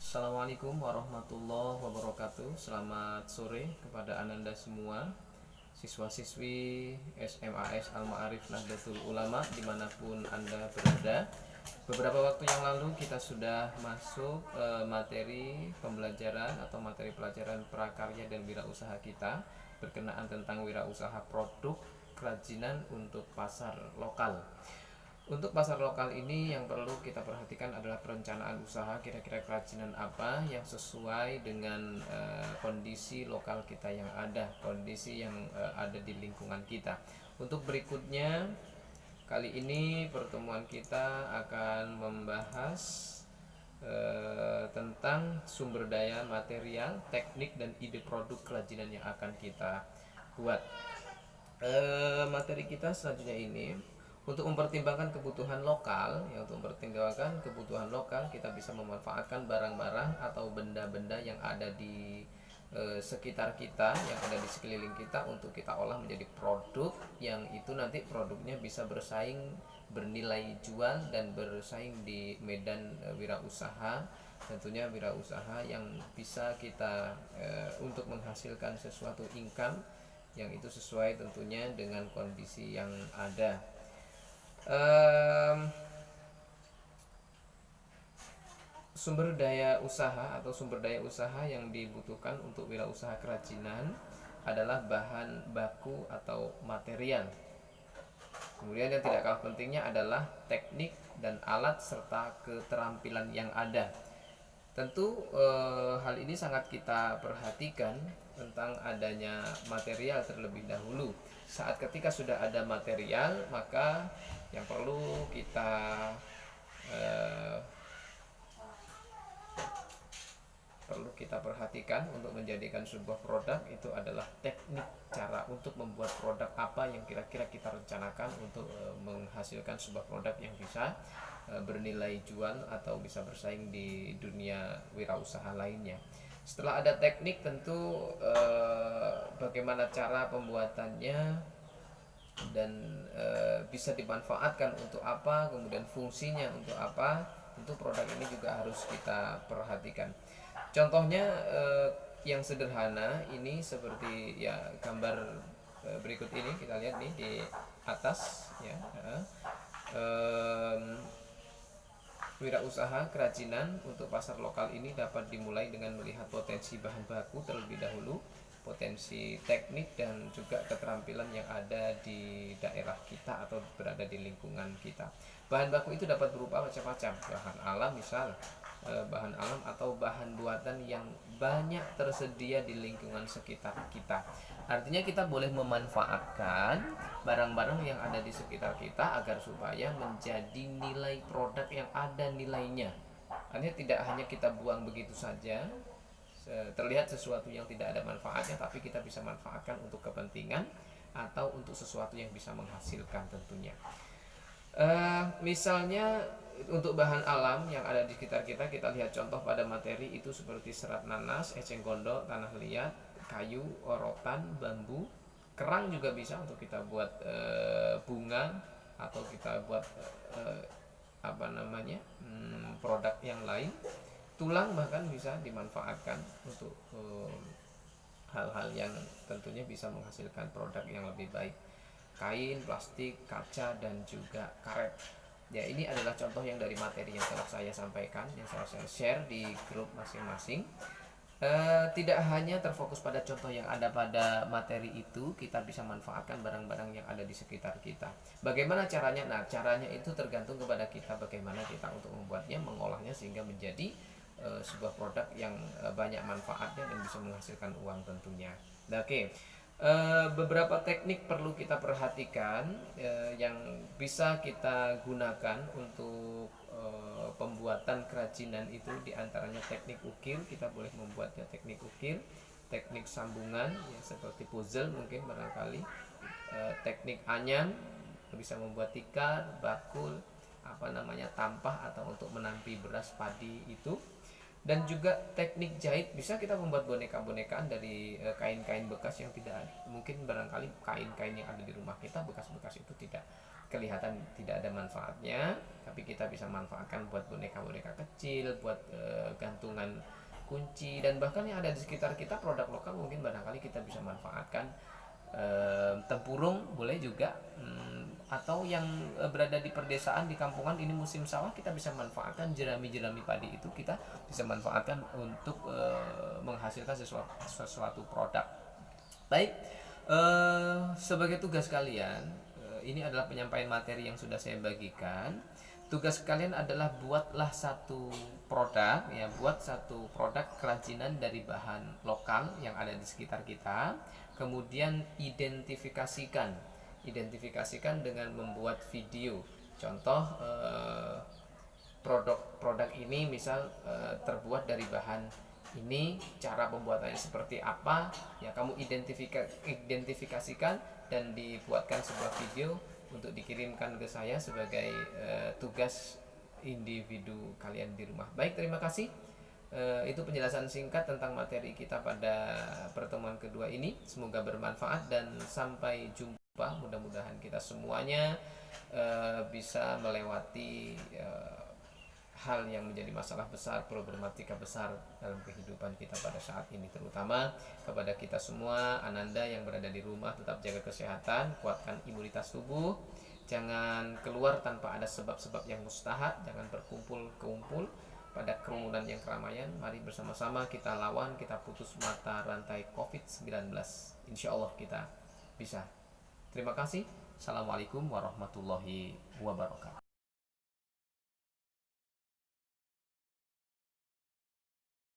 Assalamualaikum warahmatullahi wabarakatuh. Selamat sore kepada Ananda semua, siswa-siswi SMAS Al-Ma'arif Nahdlatul Ulama dimanapun Anda berada. Beberapa waktu yang lalu kita sudah masuk materi pembelajaran atau materi pelajaran prakarya dan wirausaha kita berkenaan tentang wirausaha produk kerajinan untuk pasar lokal. Untuk pasar lokal ini yang perlu kita perhatikan adalah perencanaan usaha, kira-kira kerajinan apa yang sesuai dengan kondisi lokal kita yang ada, kondisi yang ada di lingkungan kita. Untuk berikutnya, kali ini pertemuan kita akan membahas tentang sumber daya material, teknik, dan ide produk kerajinan yang akan kita buat. Materi kita selanjutnya ini untuk mempertimbangkan kebutuhan lokal, untuk mempertimbangkan kebutuhan lokal kita bisa memanfaatkan barang-barang atau benda-benda yang ada di sekitar kita, yang ada di sekeliling kita untuk kita olah menjadi produk yang itu nanti produknya bisa bersaing, bernilai jual dan bersaing di medan wirausaha. Tentunya wirausaha yang bisa kita untuk menghasilkan sesuatu income yang itu sesuai tentunya dengan kondisi yang ada. Sumber daya usaha atau sumber daya usaha yang dibutuhkan untuk wirausaha kerajinan adalah bahan baku atau material. Kemudian yang tidak kalah pentingnya adalah teknik dan alat serta keterampilan yang ada. Tentu hal ini sangat kita perhatikan tentang adanya material terlebih dahulu. Saat ketika sudah ada material, maka yang perlu kita perhatikan untuk menjadikan sebuah produk itu adalah teknik cara untuk membuat produk apa yang kira-kira kita rencanakan untuk menghasilkan sebuah produk yang bisa bernilai jual atau bisa bersaing di dunia wirausaha lainnya. Setelah ada teknik, tentu bagaimana cara pembuatannya dan bisa dimanfaatkan untuk apa, kemudian fungsinya untuk apa, tentu produk ini juga harus kita perhatikan. Contohnya yang sederhana ini seperti ya gambar berikut ini, kita lihat nih di atas ya. Wirausaha kerajinan untuk pasar lokal ini dapat dimulai dengan melihat potensi bahan baku terlebih dahulu, potensi teknik dan juga keterampilan yang ada di daerah kita atau berada di lingkungan kita. Bahan baku itu dapat berupa macam-macam, bahan alam misal, bahan alam atau bahan buatan yang banyak tersedia di lingkungan sekitar kita. Artinya kita boleh memanfaatkan barang-barang yang ada di sekitar kita agar supaya menjadi nilai produk yang ada nilainya. Artinya tidak hanya kita buang begitu saja, terlihat sesuatu yang tidak ada manfaatnya, tapi kita bisa manfaatkan untuk kepentingan atau untuk sesuatu yang bisa menghasilkan tentunya. Misalnya untuk bahan alam yang ada di sekitar kita, kita lihat contoh pada materi itu seperti serat nanas, eceng gondok, tanah liat, kayu, orotan, bambu, kerang juga bisa untuk kita buat bunga atau kita buat produk yang lain. Tulang bahkan bisa dimanfaatkan untuk hal-hal yang tentunya bisa menghasilkan produk yang lebih baik. Kain, plastik, kaca, dan juga karet. Ya, ini adalah contoh yang dari materi yang telah saya sampaikan, yang saya share di grup masing-masing. Tidak hanya terfokus pada contoh yang ada pada materi itu, kita bisa manfaatkan barang-barang yang ada di sekitar kita. Bagaimana caranya? Nah, caranya itu tergantung kepada kita, bagaimana kita untuk membuatnya, mengolahnya sehingga menjadi sebuah produk yang banyak manfaatnya dan bisa menghasilkan uang tentunya. Oke. Beberapa teknik perlu kita perhatikan yang bisa kita gunakan untuk pembuatan kerajinan itu, diantaranya teknik ukir. Kita boleh membuatnya teknik ukir, teknik sambungan ya, seperti puzzle mungkin barangkali, teknik anyam, bisa membuat tikar, bakul, tampah atau untuk menampi beras padi itu. Dan juga teknik jahit, bisa kita membuat boneka-bonekaan dari kain-kain bekas yang tidak, mungkin barangkali kain-kain yang ada di rumah kita bekas-bekas itu tidak kelihatan tidak ada manfaatnya, tapi kita bisa manfaatkan buat boneka-boneka kecil, buat gantungan kunci, dan bahkan yang ada di sekitar kita produk lokal mungkin barangkali kita bisa manfaatkan. Tempurung boleh juga, atau yang berada di perdesaan, di kampungan, ini musim sawah, kita bisa manfaatkan jerami-jerami padi itu, kita bisa manfaatkan untuk menghasilkan sesuatu produk. Baik, sebagai tugas kalian, ini adalah penyampaian materi yang sudah saya bagikan. Tugas kalian adalah buatlah satu produk, ya, buat satu produk kerajinan dari bahan lokal yang ada di sekitar kita. Kemudian identifikasikan dengan membuat video. Contoh, produk ini misal terbuat dari bahan ini, cara pembuatannya seperti apa, ya kamu identifikasikan dan dibuatkan sebuah video untuk dikirimkan ke saya sebagai tugas individu kalian di rumah. Baik, terima kasih. Itu penjelasan singkat tentang materi kita pada pertemuan kedua ini. Semoga bermanfaat dan sampai jumpa. Mudah-mudahan kita semuanya bisa melewati hal yang menjadi masalah besar, problematika besar dalam kehidupan kita pada saat ini. Terutama kepada kita semua, Ananda yang berada di rumah, tetap jaga kesehatan, kuatkan imunitas tubuh, jangan keluar tanpa ada sebab-sebab yang mustahak, jangan berkumpul pada kerumunan yang keramaian. Mari bersama-sama kita lawan, kita putus mata rantai COVID-19. Insya Allah kita bisa. Terima kasih. Assalamualaikum warahmatullahi wabarakatuh.